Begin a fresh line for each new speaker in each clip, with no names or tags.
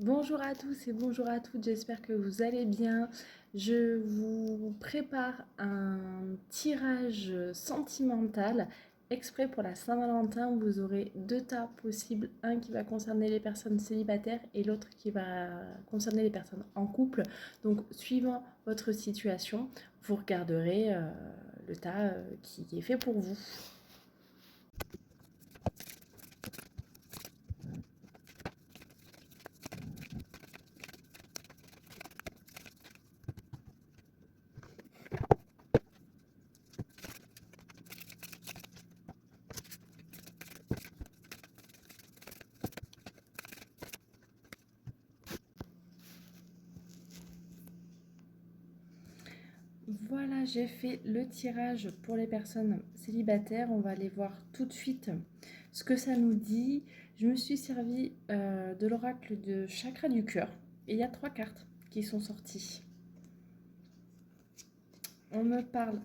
Bonjour à tous et bonjour à toutes, j'espère que vous allez bien. Je vous prépare un tirage sentimental exprès pour la Saint-Valentin. Vous aurez deux tas possibles, un qui va concerner les personnes célibataires et l'autre qui va concerner les personnes en couple. Donc suivant votre situation, vous regarderez le tas qui est fait pour vous. Voilà, j'ai fait le tirage pour les personnes célibataires. On va aller voir tout de suite ce que ça nous dit. Je me suis servi de l'oracle de chakra du cœur. Et il y a 3 cartes qui sont sorties. On me parle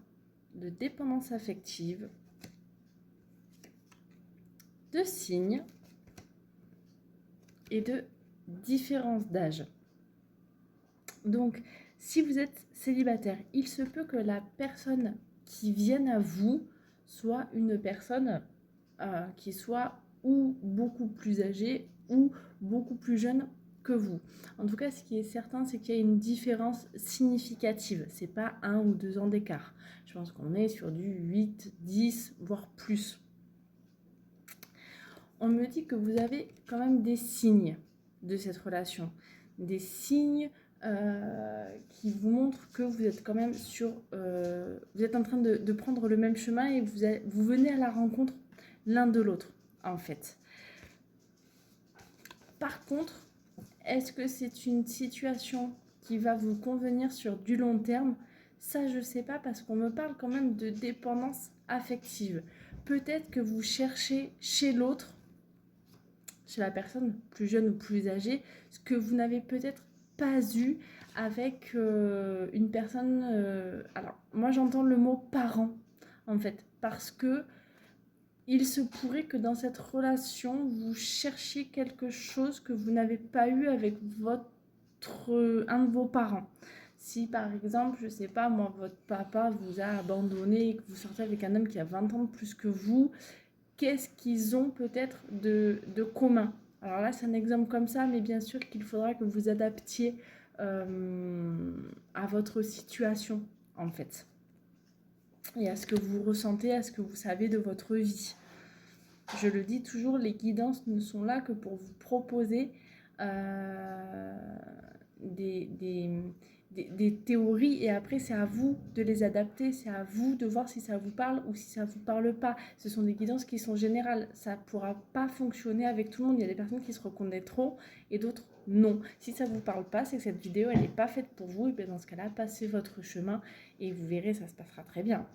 de dépendance affective, de signes et de différence d'âge. Donc, si vous êtes célibataire, il se peut que la personne qui vienne à vous soit une personne qui soit ou beaucoup plus âgée ou beaucoup plus jeune que vous. En tout cas, ce qui est certain, c'est qu'il y a une différence significative. C'est pas 1 ou 2 ans d'écart. Je pense qu'on est sur du 8, 10, voire plus. On me dit que vous avez quand même des signes de cette relation. Des signes qui vous montrent que vous êtes quand même vous êtes en train de prendre le même chemin et vous venez à la rencontre l'un de l'autre, en fait. Par contre, est-ce que c'est une situation qui va vous convenir sur du long terme? Ça, je ne sais pas parce qu'on me parle quand même de dépendance affective. Peut-être que vous cherchez chez l'autre, chez la personne plus jeune ou plus âgée, ce que vous n'avez peut-être pas eu avec une personne... alors, moi j'entends le mot parent, en fait, parce que il se pourrait que dans cette relation, vous cherchiez quelque chose que vous n'avez pas eu avec un de vos parents. Si par exemple, je sais pas, moi, votre papa vous a abandonné et que vous sortez avec un homme qui a 20 ans de plus que vous, qu'est-ce qu'ils ont peut-être de commun? Alors là, c'est un exemple comme ça, mais bien sûr qu'il faudra que vous adaptiez à votre situation, en fait. Et à ce que vous ressentez, à ce que vous savez de votre vie. Je le dis toujours, les guidances ne sont là que pour vous proposer des, des, des théories et après c'est à vous de les adapter, c'est à vous de voir si ça vous parle ou si ça vous parle pas. Ce sont des guidances qui sont générales, ça pourra pas fonctionner avec tout le monde. Il y a des personnes qui se reconnaîtront et d'autres non. Si ça vous parle pas, c'est que cette vidéo elle n'est pas faite pour vous et bien dans ce cas-là, passez votre chemin et vous verrez, ça se passera très bien.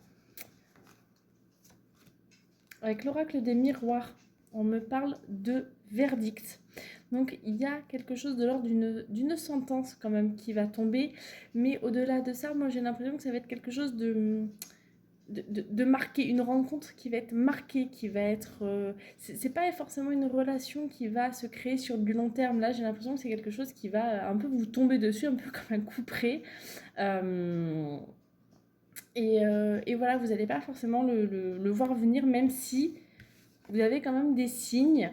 Avec l'oracle des miroirs, on me parle de verdict. Donc il y a quelque chose de l'ordre d'une sentence quand même qui va tomber. Mais au-delà de ça, moi j'ai l'impression que ça va être quelque chose de marqué, une rencontre qui va être marquée, qui va être... c'est pas forcément une relation qui va se créer sur du long terme. Là j'ai l'impression que c'est quelque chose qui va un peu vous tomber dessus, un peu comme un coup près. Et voilà, vous n'allez pas forcément le voir venir, même si vous avez quand même des signes.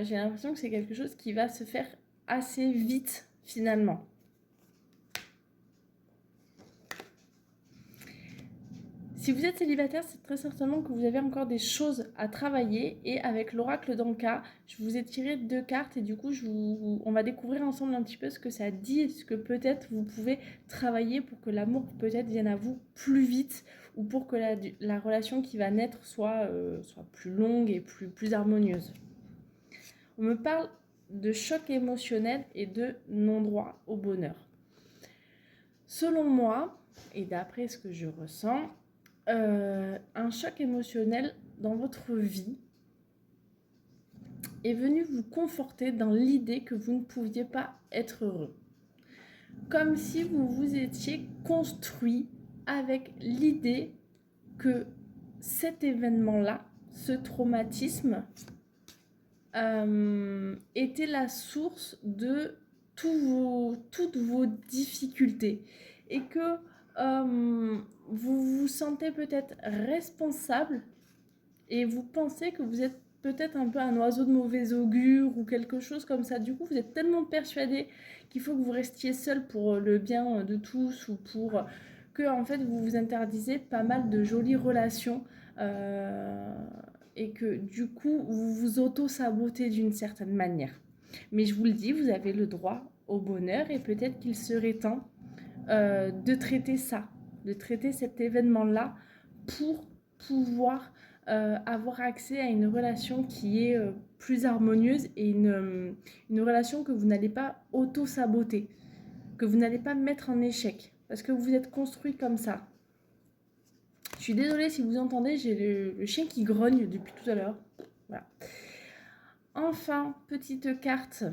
J'ai l'impression que c'est quelque chose qui va se faire assez vite finalement. Si vous êtes célibataire, c'est très certainement que vous avez encore des choses à travailler. Et avec l'oracle d'Anka, je vous ai tiré 2 cartes et du coup, on va découvrir ensemble un petit peu ce que ça dit et ce que peut-être vous pouvez travailler pour que l'amour peut-être vienne à vous plus vite ou pour que la relation qui va naître soit plus longue et plus harmonieuse. On me parle de choc émotionnel et de non-droit au bonheur. Selon moi, et d'après ce que je ressens, un choc émotionnel dans votre vie est venu vous conforter dans l'idée que vous ne pouviez pas être heureux. Comme si vous vous étiez construit avec l'idée que cet événement-là, ce traumatisme, était la source de toutes vos difficultés et que vous vous sentez peut-être responsable et vous pensez que vous êtes peut-être un peu un oiseau de mauvais augure ou quelque chose comme ça. Du coup, vous êtes tellement persuadé qu'il faut que vous restiez seul pour le bien de tous ou pour que en fait vous vous interdisez pas mal de jolies relations et que du coup vous vous auto-sabotez d'une certaine manière. Mais je vous le dis, vous avez le droit au bonheur et peut-être qu'il serait temps de traiter ça, de traiter cet événement-là pour pouvoir avoir accès à une relation qui est plus harmonieuse et une relation que vous n'allez pas auto-saboter, que vous n'allez pas mettre en échec, parce que vous êtes construit comme ça. Je suis désolée si vous entendez, j'ai le chien qui grogne depuis tout à l'heure. Voilà. Enfin, petite carte,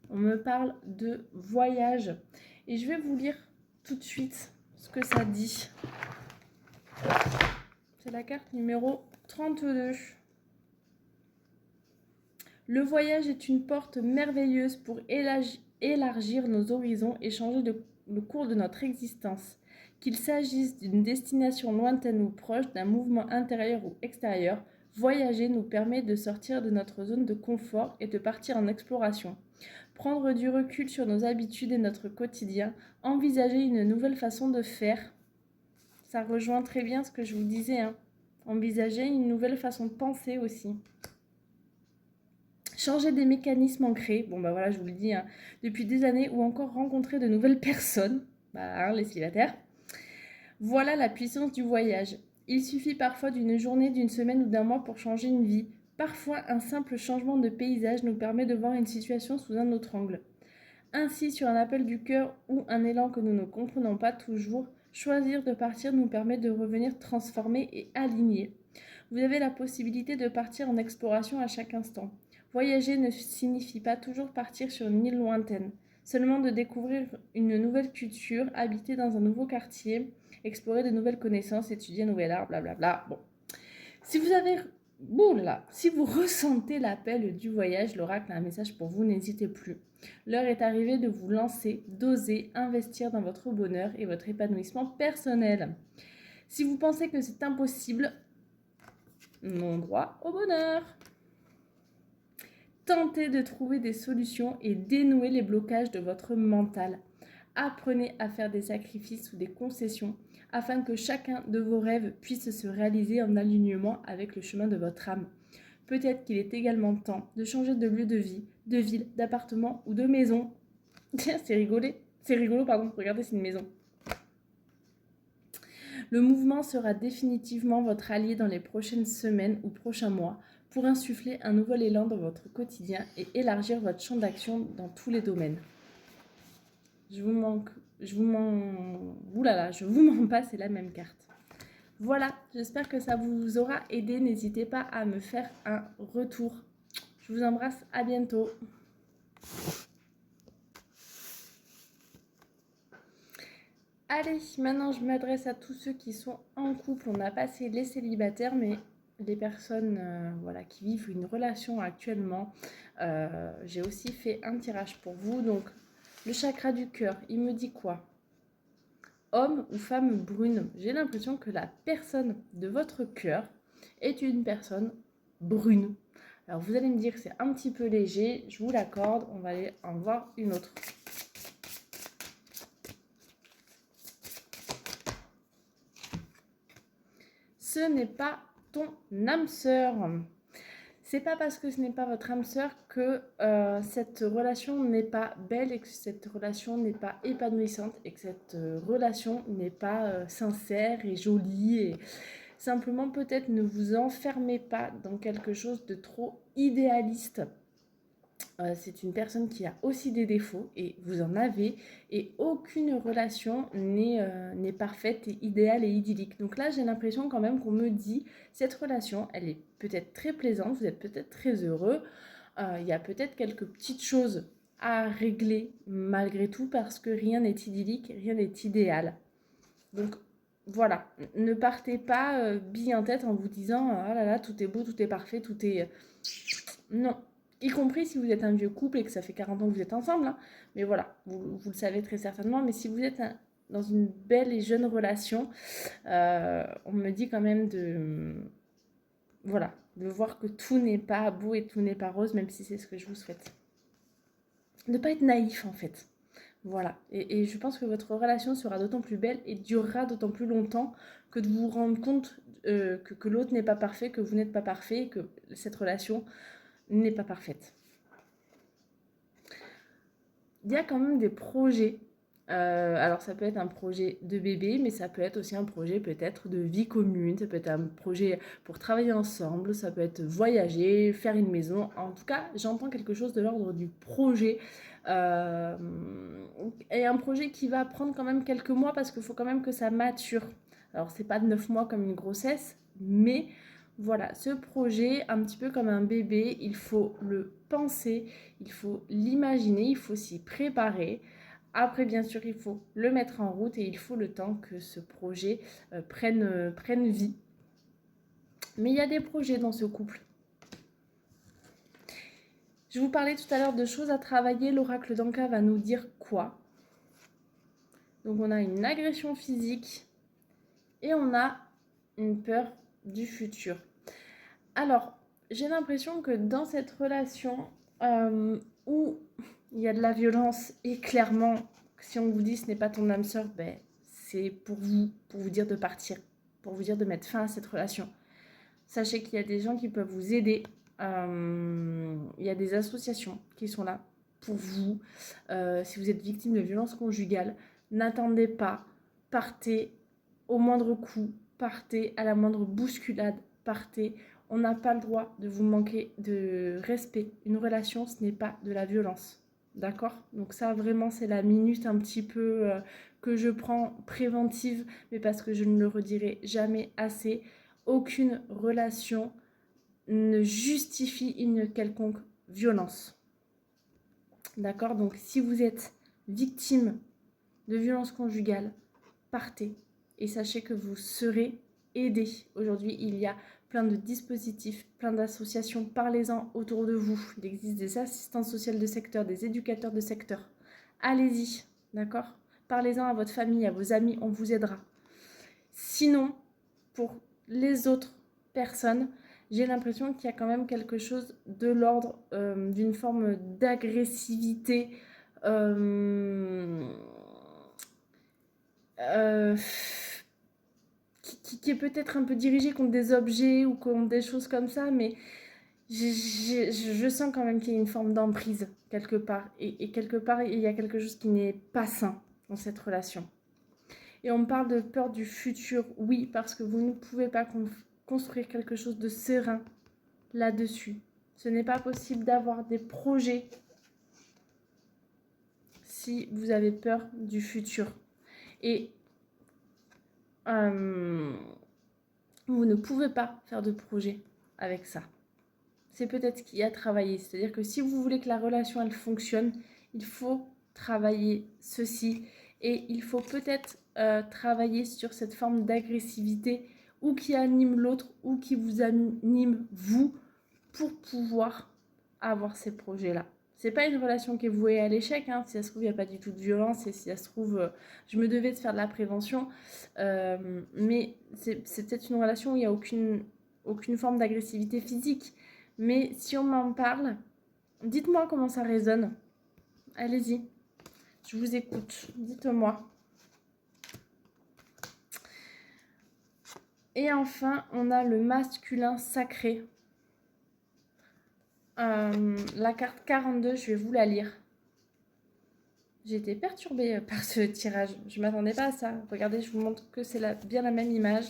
on me parle de voyage. Et je vais vous lire tout de suite ce que ça dit. C'est la carte numéro 32. Le voyage est une porte merveilleuse pour élargir nos horizons et changer le cours de notre existence. Qu'il s'agisse d'une destination lointaine ou proche, d'un mouvement intérieur ou extérieur, voyager nous permet de sortir de notre zone de confort et de partir en exploration. Prendre du recul sur nos habitudes et notre quotidien, envisager une nouvelle façon de faire. Ça rejoint très bien ce que je vous disais, hein. Envisager une nouvelle façon de penser aussi. Changer des mécanismes ancrés, bon bah voilà, je vous le dis, hein, depuis des années, ou encore rencontrer de nouvelles personnes, bah, hein, les célibataires. Voilà la puissance du voyage. Il suffit parfois d'une journée, d'une semaine ou d'un mois pour changer une vie. Parfois, un simple changement de paysage nous permet de voir une situation sous un autre angle. Ainsi, sur un appel du cœur ou un élan que nous ne comprenons pas toujours, choisir de partir nous permet de revenir transformés et alignés. Vous avez la possibilité de partir en exploration à chaque instant. Voyager ne signifie pas toujours partir sur une île lointaine, seulement de découvrir une nouvelle culture, habiter dans un nouveau quartier, explorer de nouvelles connaissances, étudier un nouvel art, blablabla. Bon. Si vous ressentez l'appel du voyage, l'oracle a un message pour vous, n'hésitez plus. L'heure est arrivée de vous lancer, d'oser investir dans votre bonheur et votre épanouissement personnel. Si vous pensez que c'est impossible, non droit au bonheur. Tentez de trouver des solutions et dénouer les blocages de votre mental. Apprenez à faire des sacrifices ou des concessions afin que chacun de vos rêves puisse se réaliser en alignement avec le chemin de votre âme. Peut-être qu'il est également temps de changer de lieu de vie, de ville, d'appartement ou de maison. C'est rigolo, regardez, c'est une maison. Le mouvement sera définitivement votre allié dans les prochaines semaines ou prochains mois pour insuffler un nouvel élan dans votre quotidien et élargir votre champ d'action dans tous les domaines. Je vous mens pas, c'est la même carte. Voilà, j'espère que ça vous aura aidé. N'hésitez pas à me faire un retour. Je vous embrasse, à bientôt. Allez, maintenant je m'adresse à tous ceux qui sont en couple. On a passé les célibataires, mais les personnes qui vivent une relation actuellement, j'ai aussi fait un tirage pour vous. Donc, le chakra du cœur, il me dit quoi ? Homme ou femme brune. J'ai l'impression que la personne de votre cœur est une personne brune. Alors, vous allez me dire que c'est un petit peu léger, je vous l'accorde. On va aller en voir une autre. Ce n'est pas ton âme sœur. C'est pas parce que ce n'est pas votre âme sœur que cette relation n'est pas belle et que cette relation n'est pas épanouissante et que cette relation n'est pas sincère et jolie. Et simplement, peut-être ne vous enfermez pas dans quelque chose de trop idéaliste. C'est une personne qui a aussi des défauts et vous en avez, et aucune relation n'est parfaite et idéale et idyllique. Donc là, j'ai l'impression quand même qu'on me dit, cette relation, elle est peut-être très plaisante, vous êtes peut-être très heureux, il y a peut-être quelques petites choses à régler malgré tout parce que rien n'est idyllique, rien n'est idéal. Donc voilà, ne partez pas bille en tête en vous disant « Ah là là, tout est beau, tout est parfait, tout est... » Non. Y compris si vous êtes un vieux couple et que ça fait 40 ans que vous êtes ensemble, hein. Mais voilà, vous le savez très certainement. Mais si vous êtes dans une belle et jeune relation, on me dit quand même voilà, de voir que tout n'est pas beau et tout n'est pas rose, même si c'est ce que je vous souhaite. Ne pas être naïf en fait. Voilà, et je pense que votre relation sera d'autant plus belle et durera d'autant plus longtemps que de vous rendre compte que l'autre n'est pas parfait, que vous n'êtes pas parfait, et que cette relation n'est pas parfaite. Il y a quand même des projets. Alors ça peut être un projet de bébé, mais ça peut être aussi un projet peut-être de vie commune, ça peut être un projet pour travailler ensemble, ça peut être voyager, faire une maison. En tout cas, j'entends quelque chose de l'ordre du projet. Et un projet qui va prendre quand même quelques mois parce qu'il faut quand même que ça mature. Alors c'est pas de 9 mois comme une grossesse, mais voilà, ce projet, un petit peu comme un bébé, il faut le penser, il faut l'imaginer, il faut s'y préparer. Après, bien sûr, il faut le mettre en route et il faut le temps que ce projet prenne vie. Mais il y a des projets dans ce couple. Je vous parlais tout à l'heure de choses à travailler. L'oracle d'Anka va nous dire quoi? Donc, on a une agression physique et on a une peur du futur. Alors, j'ai l'impression que dans cette relation où il y a de la violence et clairement, si on vous dit ce n'est pas ton âme sœur, ben, c'est pour vous dire de partir, pour vous dire de mettre fin à cette relation. Sachez qu'il y a des gens qui peuvent vous aider. Il y a des associations qui sont là pour vous. Si vous êtes victime de violences conjugales, n'attendez pas, partez au moindre coup, partez à la moindre bousculade, partez. On n'a pas le droit de vous manquer de respect. Une relation, ce n'est pas de la violence. D'accord? Donc ça, vraiment, c'est la minute un petit peu que je prends préventive, mais parce que je ne le redirai jamais assez. Aucune relation ne justifie une quelconque violence. D'accord? Donc si vous êtes victime de violences conjugales, partez et sachez que vous serez aidé. Aujourd'hui, il y a plein de dispositifs, plein d'associations. Parlez-en autour de vous. Il existe des assistantes sociales de secteur, des éducateurs de secteur. Allez-y, d'accord? Parlez-en à votre famille, à vos amis, on vous aidera. Sinon, pour les autres personnes, j'ai l'impression qu'il y a quand même quelque chose de l'ordre d'une forme d'agressivité qui est peut-être un peu dirigée contre des objets ou contre des choses comme ça, mais je sens quand même qu'il y a une forme d'emprise quelque part. Et quelque part, il y a quelque chose qui n'est pas sain dans cette relation. Et on me parle de peur du futur. Oui, parce que vous ne pouvez pas construire quelque chose de serein là-dessus. Ce n'est pas possible d'avoir des projets si vous avez peur du futur. Et vous ne pouvez pas faire de projet avec ça. C'est peut-être ce qu'il y a à travailler. C'est-à-dire que si vous voulez que la relation elle fonctionne, il faut travailler ceci. Et il faut peut-être travailler sur cette forme d'agressivité ou qui anime l'autre ou qui vous anime vous pour pouvoir avoir ces projets-là. C'est pas une relation qui est vouée à l'échec, hein. Si ça se trouve, il n'y a pas du tout de violence et si ça se trouve, je me devais de faire de la prévention. Mais c'est peut-être une relation où il n'y a aucune forme d'agressivité physique. Mais si on m'en parle, dites-moi comment ça résonne. Allez-y, je vous écoute, dites-moi. Et enfin, on a le masculin sacré. La carte 42, je vais vous la lire. J'ai été perturbée par ce tirage. Je ne m'attendais pas à ça. Regardez, je vous montre que c'est bien la même image.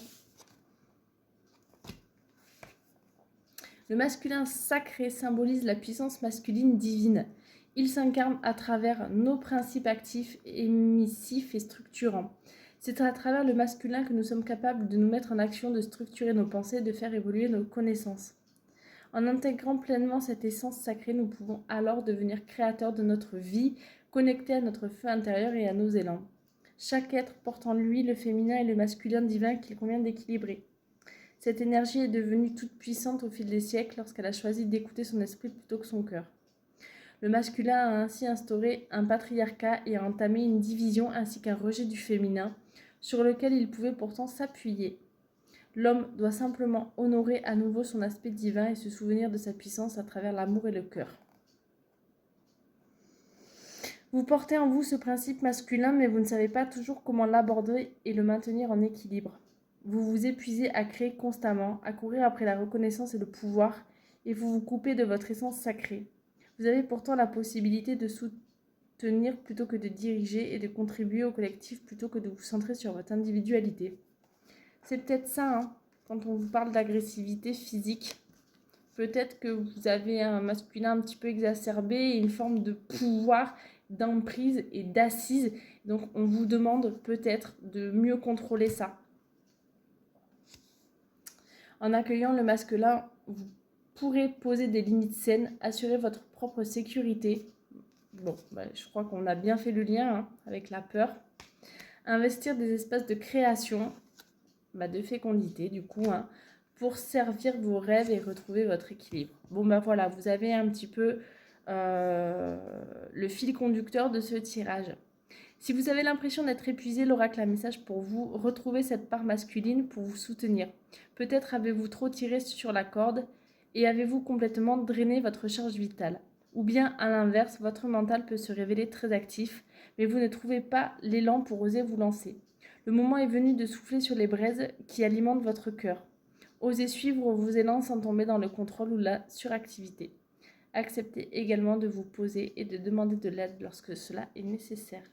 Le masculin sacré symbolise la puissance masculine divine. Il s'incarne à travers nos principes actifs, émissifs et structurants. C'est à travers le masculin que nous sommes capables de nous mettre en action, de structurer nos pensées, de faire évoluer nos connaissances. En intégrant pleinement cette essence sacrée, nous pouvons alors devenir créateurs de notre vie, connectés à notre feu intérieur et à nos élans. Chaque être porte en lui le féminin et le masculin divin qu'il convient d'équilibrer. Cette énergie est devenue toute puissante au fil des siècles lorsqu'elle a choisi d'écouter son esprit plutôt que son cœur. Le masculin a ainsi instauré un patriarcat et a entamé une division ainsi qu'un rejet du féminin sur lequel il pouvait pourtant s'appuyer. L'homme doit simplement honorer à nouveau son aspect divin et se souvenir de sa puissance à travers l'amour et le cœur. Vous portez en vous ce principe masculin, mais vous ne savez pas toujours comment l'aborder et le maintenir en équilibre. Vous vous épuisez à créer constamment, à courir après la reconnaissance et le pouvoir, et vous vous coupez de votre essence sacrée. Vous avez pourtant la possibilité de soutenir plutôt que de diriger et de contribuer au collectif plutôt que de vous centrer sur votre individualité. C'est peut-être ça, hein, quand on vous parle d'agressivité physique. Peut-être que vous avez un masculin un petit peu exacerbé et une forme de pouvoir, d'emprise et d'assise. Donc on vous demande peut-être de mieux contrôler ça. En accueillant le masculin, vous pourrez poser des limites saines, assurer votre propre sécurité. Bon, je crois qu'on a bien fait le lien avec la peur. Investir des espaces de création, de fécondité du coup, pour servir vos rêves et retrouver votre équilibre. Bon voilà, vous avez un petit peu le fil conducteur de ce tirage. Si vous avez l'impression d'être épuisé, l'oracle a un message pour vous. Retrouvez cette part masculine pour vous soutenir. Peut-être avez-vous trop tiré sur la corde et avez-vous complètement drainé votre charge vitale. Ou bien, à l'inverse, votre mental peut se révéler très actif, mais vous ne trouvez pas l'élan pour oser vous lancer. Le moment est venu de souffler sur les braises qui alimentent votre cœur. Osez suivre vos élans sans tomber dans le contrôle ou la suractivité. Acceptez également de vous poser et de demander de l'aide lorsque cela est nécessaire.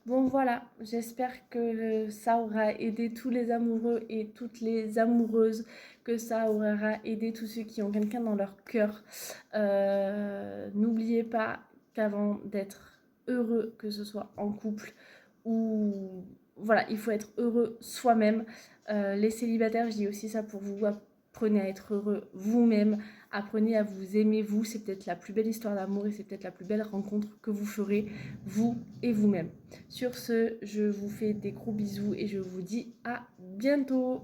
Bon voilà, j'espère que ça aura aidé tous les amoureux et toutes les amoureuses, que ça aura aidé tous ceux qui ont quelqu'un dans leur cœur. N'oubliez pas qu'avant d'être heureux, que ce soit en couple ou... Voilà, il faut être heureux soi-même. Les célibataires, je dis aussi ça pour vous. Apprenez à être heureux vous-même. Apprenez à vous aimer vous. C'est peut-être la plus belle histoire d'amour et c'est peut-être la plus belle rencontre que vous ferez, vous et vous-même. Sur ce, je vous fais des gros bisous et je vous dis à bientôt.